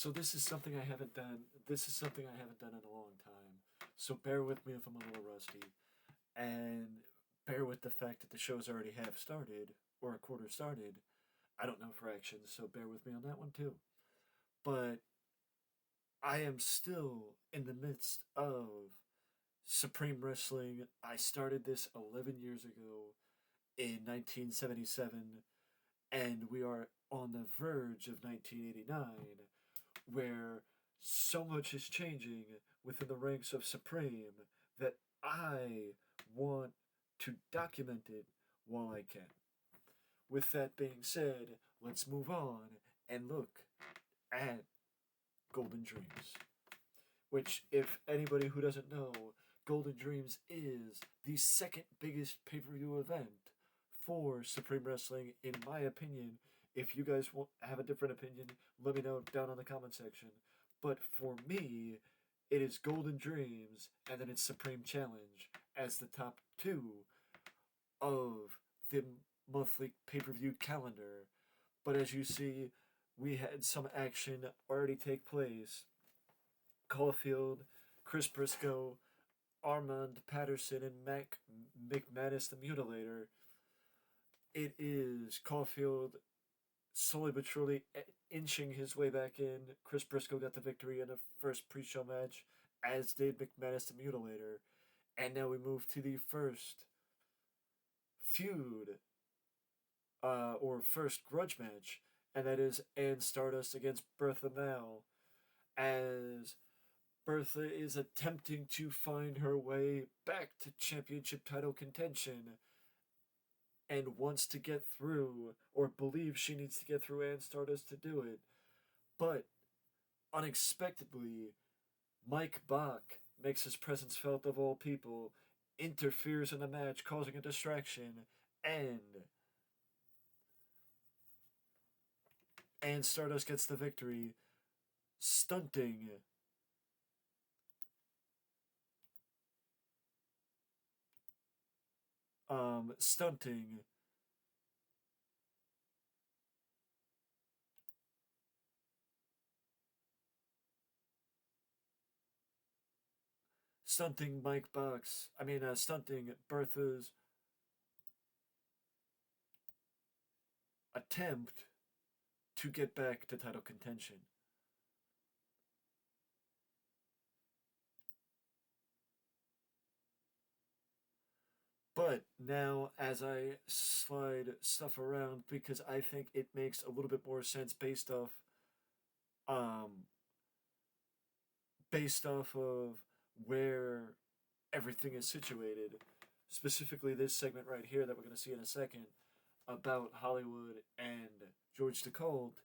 So this is something I haven't done. This is something I haven't done in a long time. So bear with me if I'm a little rusty, and bear with the fact that the show's already half started or a quarter started. I don't know fractions, so bear with me on that one too. But I am still in the midst of Supreme Wrestling. I started this 11 years ago in 1977, and we are on the verge of 1989, where so much is changing within the ranks of Supreme that I want to document it while I can. With that being said, let's move on and look at Golden Dreams. Which, if anybody who doesn't know, Golden Dreams is the second biggest pay per view event for Supreme Wrestling, in my opinion. If you guys have a different opinion, let me know down in the comment section. But for me, it is Golden Dreams and then it's Supreme Challenge as the top two of the monthly pay per view calendar. But as you see, we had some action already take place. Caulfield, Chris Briscoe, Armand Patterson, and Mac McManus the Mutilator. It is Caulfield slowly but surely inching his way back in. Chris Briscoe got the victory in the first pre-show match, as did McManus the Mutilator. And now we move to the first feud, or first grudge match, and that is Ann Stardust against Bertha Mal, as Bertha is attempting to find her way back to championship title contention and wants to get through, or believes she needs to get through Ann Stardust to do it. But unexpectedly, Mike Bach makes his presence felt of all people, interferes in the match, causing a distraction, and Ann Stardust gets the victory, stunting stunting stunting Bertha's attempt to get back to title contention. But now, as I slide stuff around, because I think it makes a little bit more sense um, based off of where everything is situated. Specifically, this segment right here that we're going to see in a second about Hollywood and George DeColt,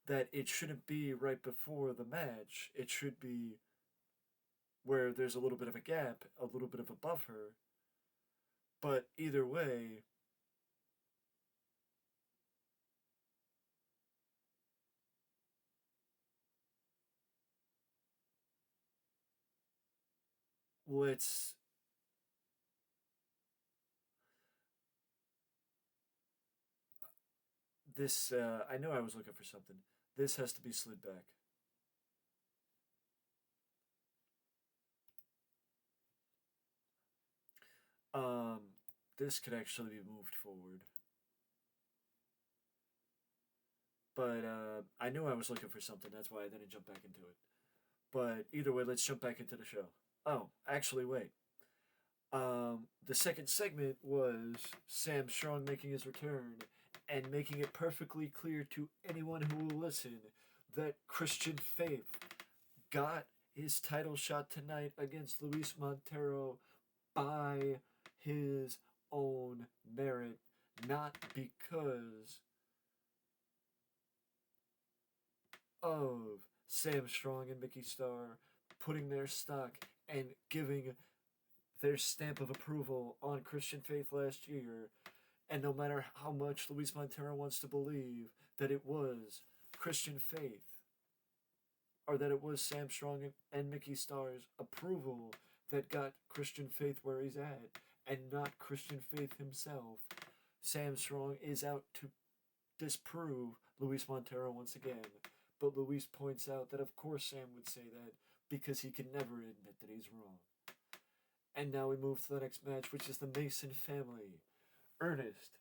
that it shouldn't be right before the match. It should be where there's a little bit of a gap, a little bit of a buffer. But either way, let's this I know I was looking for something. This has to be slid back. Um this could actually be moved forward. But I knew I was looking for something. That's why I didn't jump back into it. But either way, let's jump back into the show. Oh, actually, wait. The second segment was Sam Strong making his return and making it perfectly clear to anyone who will listen that Christian Faith got his title shot tonight against Luis Montero by his own merit, not because of Sam Strong and Mickey Starr putting their stock and giving their stamp of approval on Christian Faith last year. And no matter how much Luis Montero wants to believe that it was Christian Faith, or that it was Sam Strong and Mickey Starr's approval that got Christian Faith where he's at, and not Christian Faith himself, Sam Strong is out to disprove Luis Montero once again. but Luis points out that of course Sam would say that because he can never admit that he's wrong. And now we move to the next match, which is the Mason family. Ernest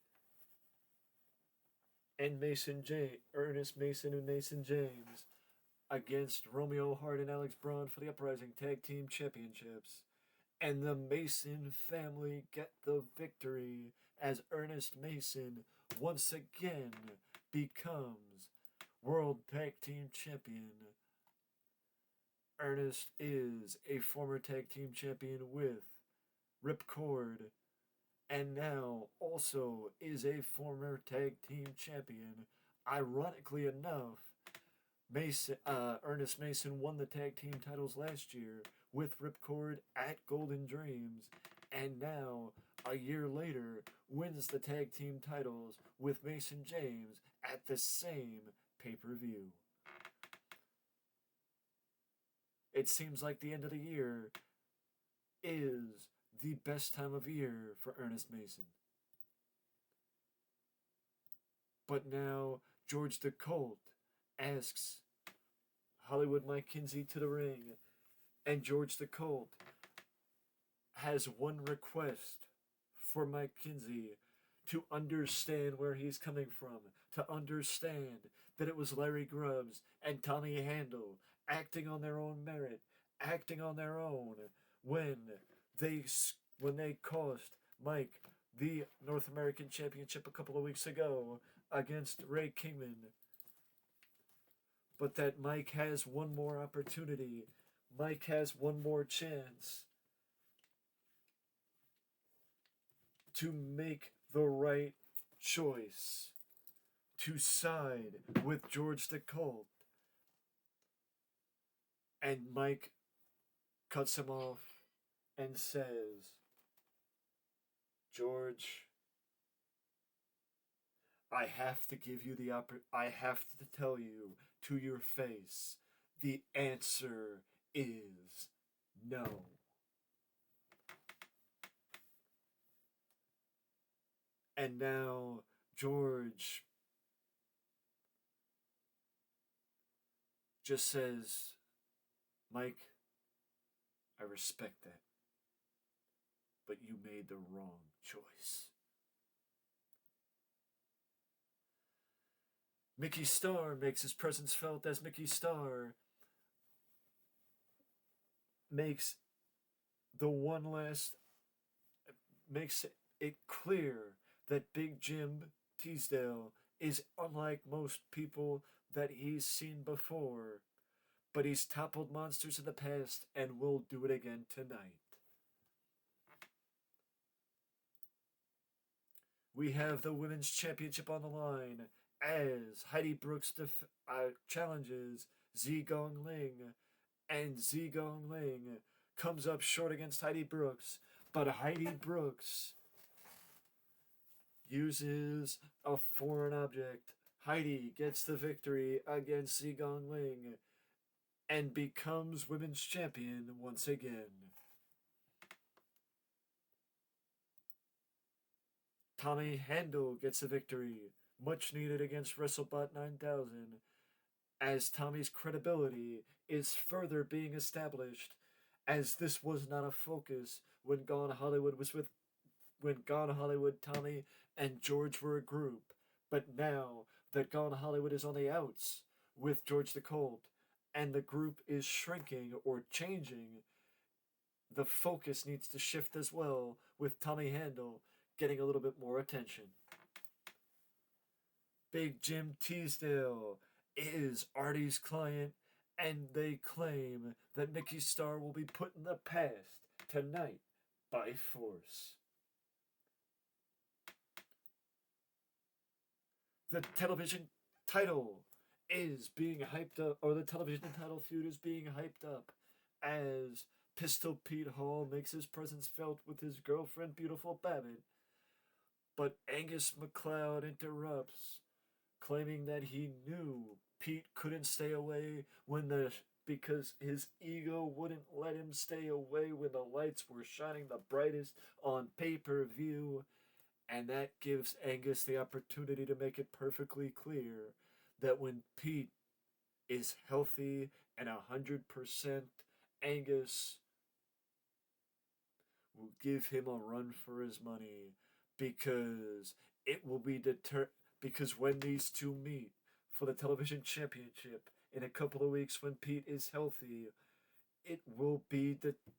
Ernest Mason and Mason James against Romeo Hart and Alex Braun for the Uprising Tag Team Championships. And the Mason family get the victory as Ernest Mason once again becomes World Tag Team Champion. Ernest is a former tag team champion with Ripcord, and now also is a former tag team champion. Ironically enough, Ernest Mason won the tag team titles last year with Ripcord at Golden Dreams, and now, a year later, wins the tag team titles with Mason James at the same pay-per-view. It seems like the end of the year is the best time of year for Ernest Mason. But now, George the Colt asks Hollywood Mike Kinsey to the ring, and George the Colt has one request for Mike Kinsey: to understand where he's coming from, to understand that it was Larry Grubbs and Tommy Handle acting on their own merit, acting on their own when they cost Mike the North American Championship a couple of weeks ago against Ray Kingman. But that Mike has one more opportunity. Mike has one more chance to make the right choice, to side with George the Colt. And Mike cuts him off and says, George, I have to give you I have to tell you to your face, the answer is no. And now George just says, Mike, I respect that, but you made the wrong choice. Mickey Starr makes his presence felt as Mickey Starr makes it clear that Big Jim Teasdale is unlike most people that he's seen before, but he's toppled monsters in the past and will do it again tonight. We have the Women's Championship on the line as Heidi Brooks challenges Zhi Gong Ling, and Zhi Gong Ling comes up short against Heidi Brooks, but Heidi Brooks uses a foreign object. Heidi gets the victory against Zhi Gong Ling and becomes Women's Champion once again. Tommy Handle gets a victory, much needed against WrestleBot 9000, as Tommy's credibility is further being established, as this was not a focus when Gone Hollywood Tommy and George were a group, but now that Gone Hollywood is on the outs with George the Colt, and the group is shrinking or changing, the focus needs to shift as well, with Tommy Handle getting a little bit more attention. Big Jim Teasdale is Artie's client, and they claim that Mickey Starr will be put in the past tonight by force. The television title is being hyped up, or the television title feud is being hyped up as Pistol Pete Hall makes his presence felt with his girlfriend, Beautiful Babbitt. But Angus McLeod interrupts, claiming that he knew Pete couldn't stay away because his ego wouldn't let him stay away when the lights were shining the brightest on pay-per-view, and that gives Angus the opportunity to make it perfectly clear that when Pete is healthy and 100%, Angus will give him a run for his money because it will be because when these two meet for the television championship in a couple of weeks when Pete is healthy, it will be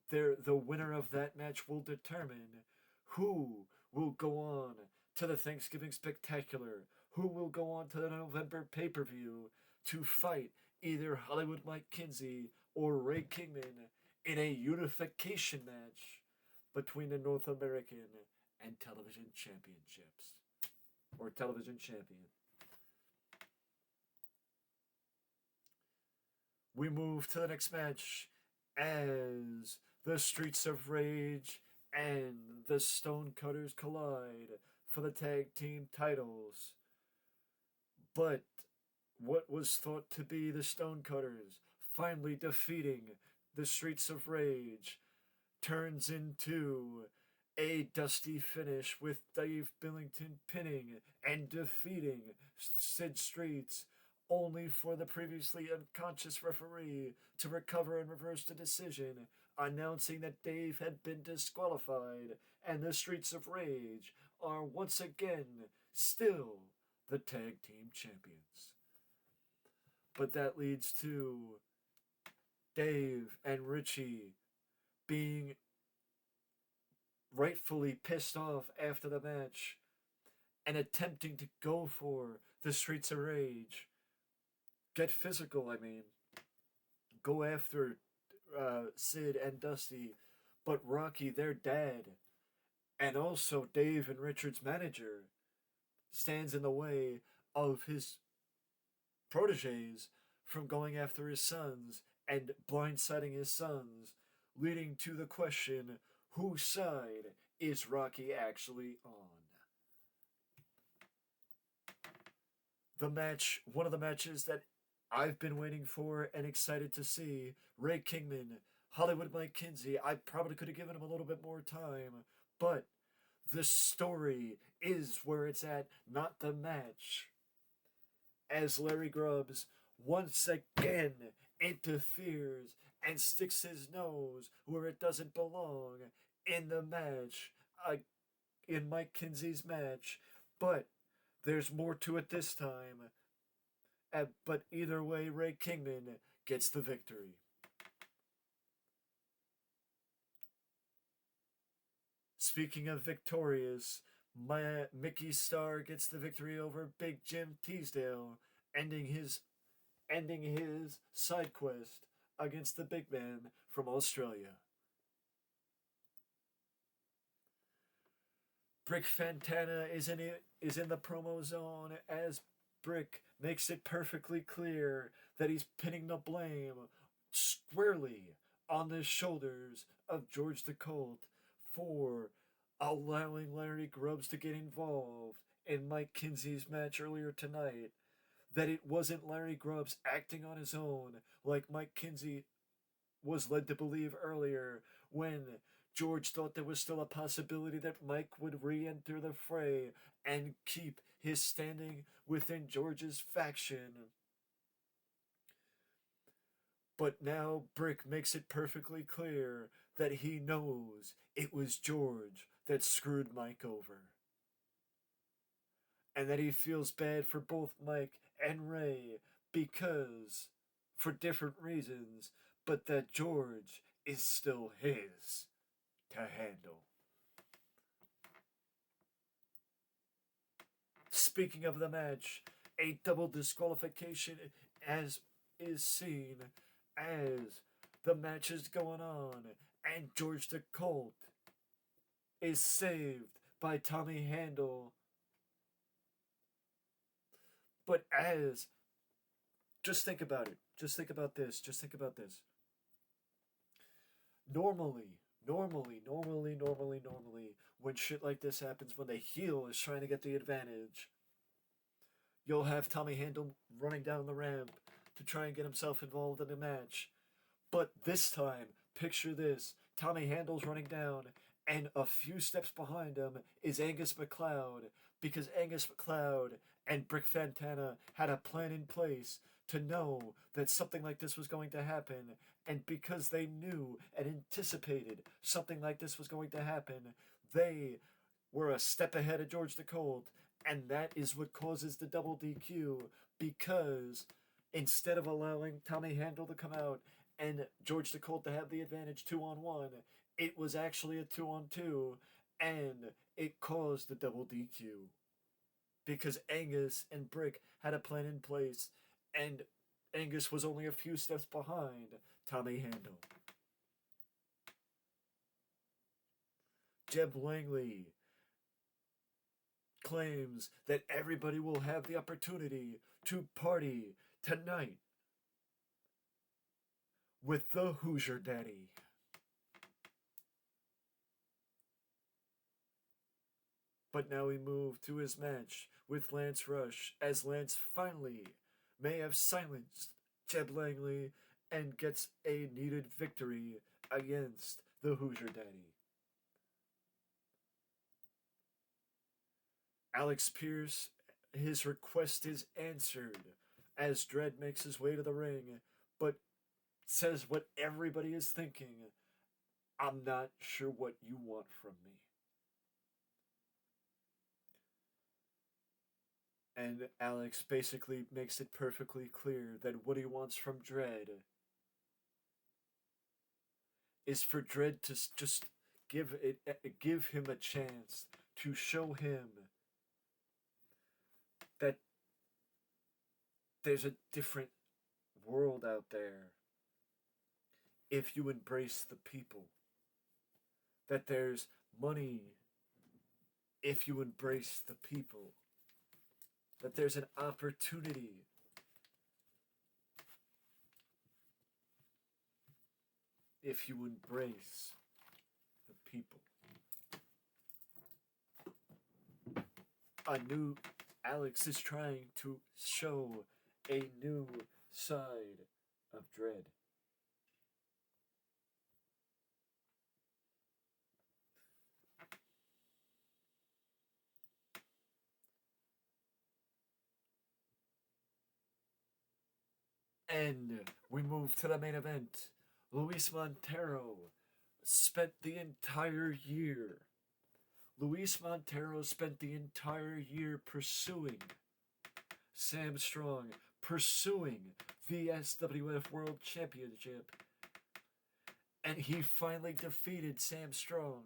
the winner of that match will determine who will go on to the Thanksgiving Spectacular, who will go on to the November pay-per-view to fight either Hollywood Mike Kinsey or Ray Kingman in a unification match between the North American and television championships or television champion. We move to the next match as the Streets of Rage and the Stonecutters collide for the tag team titles. But what was thought to be the Stonecutters finally defeating the Streets of Rage turns into a dusty finish with Dave Billington pinning and defeating Sid Streets, only for the previously unconscious referee to recover and reverse the decision, announcing that Dave had been disqualified and the Streets of Rage are once again still the tag team champions. But that leads to Dave and Richie being rightfully pissed off after the match and attempting to go for the Streets of Rage. Get physical, I mean. Go after Sid and Dusty, but Rocky, their dad, and also Dave and Richard's manager, stands in the way of his proteges from going after his sons and blindsiding his sons, leading to the question, whose side is Rocky actually on? The match, one of the matches that I've been waiting for and excited to see, Ray Kingman, Hollywood Mike Kinsey. I probably could have given him a little bit more time, but the story is where it's at, not the match. As Larry Grubbs once again interferes and sticks his nose where it doesn't belong in the match, in Mike Kinsey's match. But there's more to it this time. But either way, Ray Kingman gets the victory. Speaking of victorious, Mickey Starr gets the victory over Big Jim Teasdale, ending his side quest against the big man from Australia. Brick Fantana is in the promo zone as Brick makes it perfectly clear that he's pinning the blame squarely on the shoulders of George the Colt for allowing Larry Grubbs to get involved in Mike Kinsey's match earlier tonight. That it wasn't Larry Grubbs acting on his own like Mike Kinsey was led to believe earlier when George thought there was still a possibility that Mike would re-enter the fray and keep his standing within George's faction. But now Brick makes it perfectly clear that he knows it was George that screwed Mike over. And that he feels bad for both Mike and Ray because, for different reasons, but that George is still his to handle. Speaking of the match, a double disqualification as is seen as the match is going on and George the Colt is saved by Tommy Handle. But just think about it. Just think about this. Normally, when shit like this happens, when the heel is trying to get the advantage, you'll have Tommy Handle running down the ramp to try and get himself involved in the match. But this time, picture this. Tommy Handle's running down, and a few steps behind him is Angus McLeod, because Angus McLeod and Brick Fantana had a plan in place to know that something like this was going to happen, and because they knew and anticipated something like this was going to happen, they were a step ahead of George the Colt, and that is what causes the double DQ, because instead of allowing Tommy Handel to come out and George the Colt to have the advantage 2-on-1, it was actually a 2-on-2, and it caused the double DQ because Angus and Brick had a plan in place, and Angus was only a few steps behind Tommy Handel. Jeb Langley claims that everybody will have the opportunity to party tonight with the Hoosier Daddy. But now we move to his match with Lance Rush, as Lance finally may have silenced Jeb Langley and gets a needed victory against the Hoosier Daddy. Alex Pierce, his request is answered as Dredd makes his way to the ring, but says what everybody is thinking: I'm not sure what you want from me. And Alex basically makes it perfectly clear that what he wants from Dredd is for Dredd to just give him a chance to show him that there's a different world out there if you embrace the people. That there's money if you embrace the people. That there's an opportunity if you embrace the people. Alex is trying to show a new side of Dredd. And we move to the main event. Luis Montero spent the entire year. Luis Montero spent the entire year pursuing Sam Strong, pursuing the SWF World Championship. And he finally defeated Sam Strong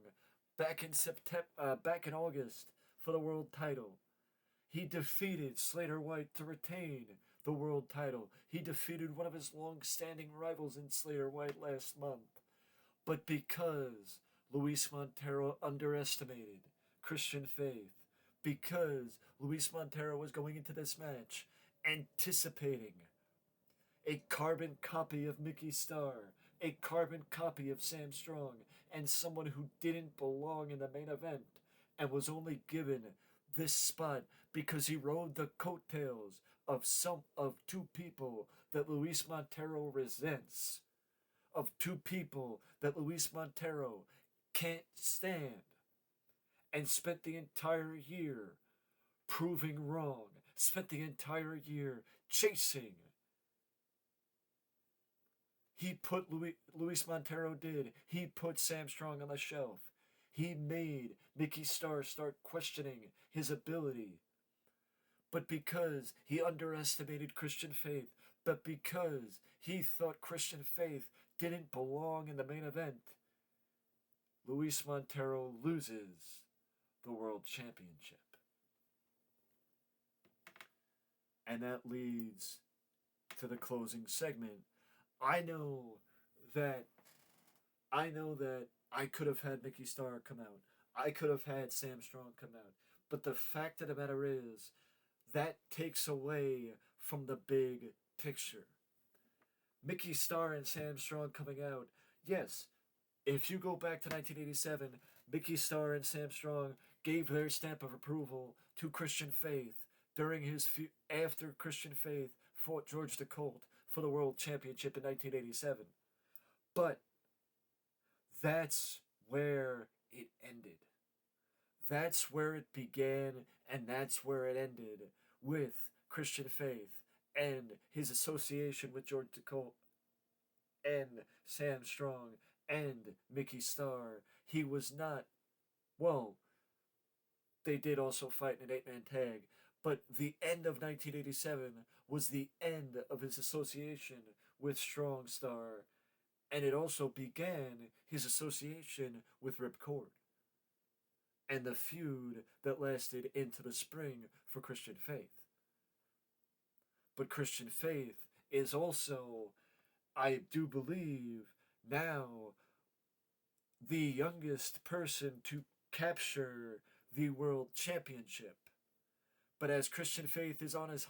back in August for the world title. He defeated Slater White to retain the world title. He defeated one of his long-standing rivals in Slater White last month. But because Luis Montero underestimated Christian Faith, because Luis Montero was going into this match anticipating a carbon copy of Mickey Starr, a carbon copy of Sam Strong, and someone who didn't belong in the main event and was only given this spot because he rode the coattails of two people that Luis Montero resents, of two people that Luis Montero can't stand, and spent the entire year proving wrong, spent the entire year chasing. Luis Montero did. He put Sam Strong on the shelf. He made Mickey Starr start questioning his ability. But because he underestimated Christian Faith, but because he thought Christian Faith didn't belong in the main event, Luis Montero loses the World Championship. And that leads to the closing segment. I know that I could have had Mickey Starr come out. I could have had Sam Strong come out. But the fact of the matter is, that takes away from the big picture. Mickey Starr and Sam Strong coming out. Yes, if you go back to 1987, Mickey Starr and Sam Strong gave their stamp of approval to Christian Faith after Christian Faith fought George the Colt for the World Championship in 1987. But that's where it ended. That's where it began, and that's where it ended, with Christian Faith and his association with George DeCole and Sam Strong and Mickey Starr, he was not, well, they did also fight in an 8-man tag, but the end of 1987 was the end of his association with Strong Star, and it also began his association with Ripcord and the feud that lasted into the spring for Christian Faith. But Christian Faith is also, I do believe, now the youngest person to capture the world championship. But as Christian Faith is on his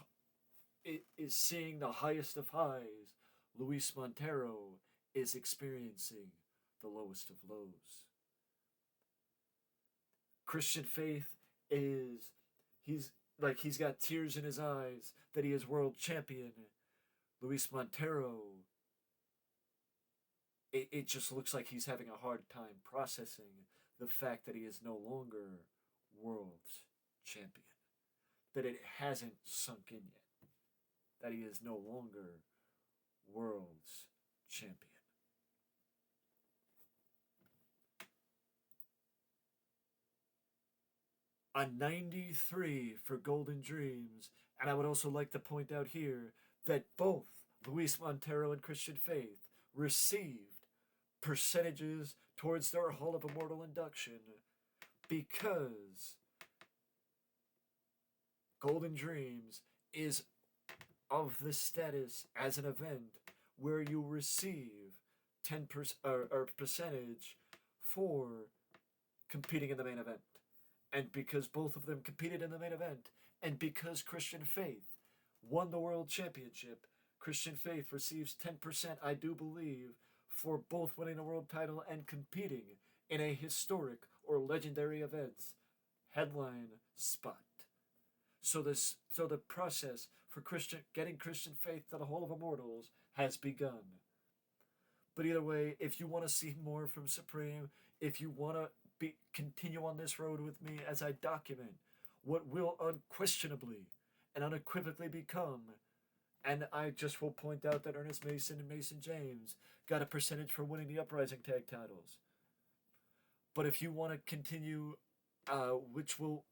is seeing the highest of highs, Luis Montero is experiencing the lowest of lows. Christian Faith is he's got tears in his eyes that he is world champion. Luis Montero, it just looks like he's having a hard time processing the fact that he is no longer world champion. That it hasn't sunk in yet. That he is no longer world's champion. A 93 for Golden Dreams, and I would also like to point out here that both Luis Montero and Christian Faith received percentages towards their Hall of Immortal induction because Golden Dreams is of the status as an event where you receive 10% or percentage for competing in the main event. And because both of them competed in the main event, and because Christian Faith won the world championship, Christian Faith receives 10%, I do believe, for both winning a world title and competing in a historic or legendary event's headline spot. So the process for getting Christian Faith to the Hall of Immortals has begun. But either way, if you want to see more from Supreme, if you want to continue on this road with me as I document what will unquestionably and unequivocally become, and I just will point out that Ernest Mason and Mason James got a percentage for winning the Uprising tag titles. But if you want to continue, which will,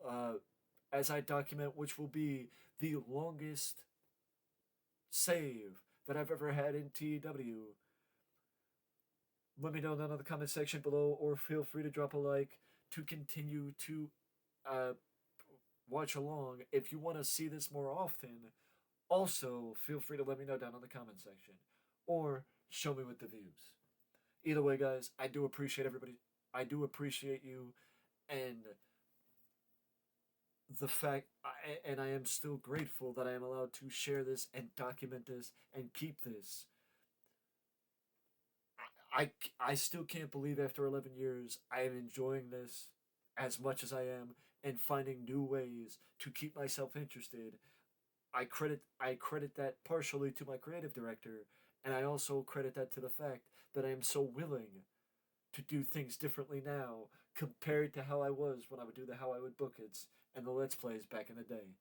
as I document, which will be the longest save that I've ever had in TEW, let me know down in the comment section below, or feel free to drop a like to continue to watch along. If you want to see this more often, also feel free to let me know down in the comment section, or show me with the views. Either way, guys, I do appreciate everybody. I do appreciate you, and the fact, and I am still grateful that I am allowed to share this and document this and keep this. I still can't believe after 11 years I am enjoying this as much as I am and finding new ways to keep myself interested. I credit that partially to my creative director, and I also credit that to the fact that I am so willing to do things differently now compared to how I was when I would do the How I Would Book It's and the Let's Plays back in the day.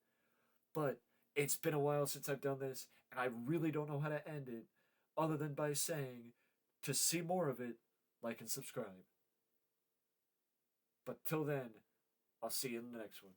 But it's been a while since I've done this, and I really don't know how to end it other than by saying, to see more of it, like and subscribe. But till then, I'll see you in the next one.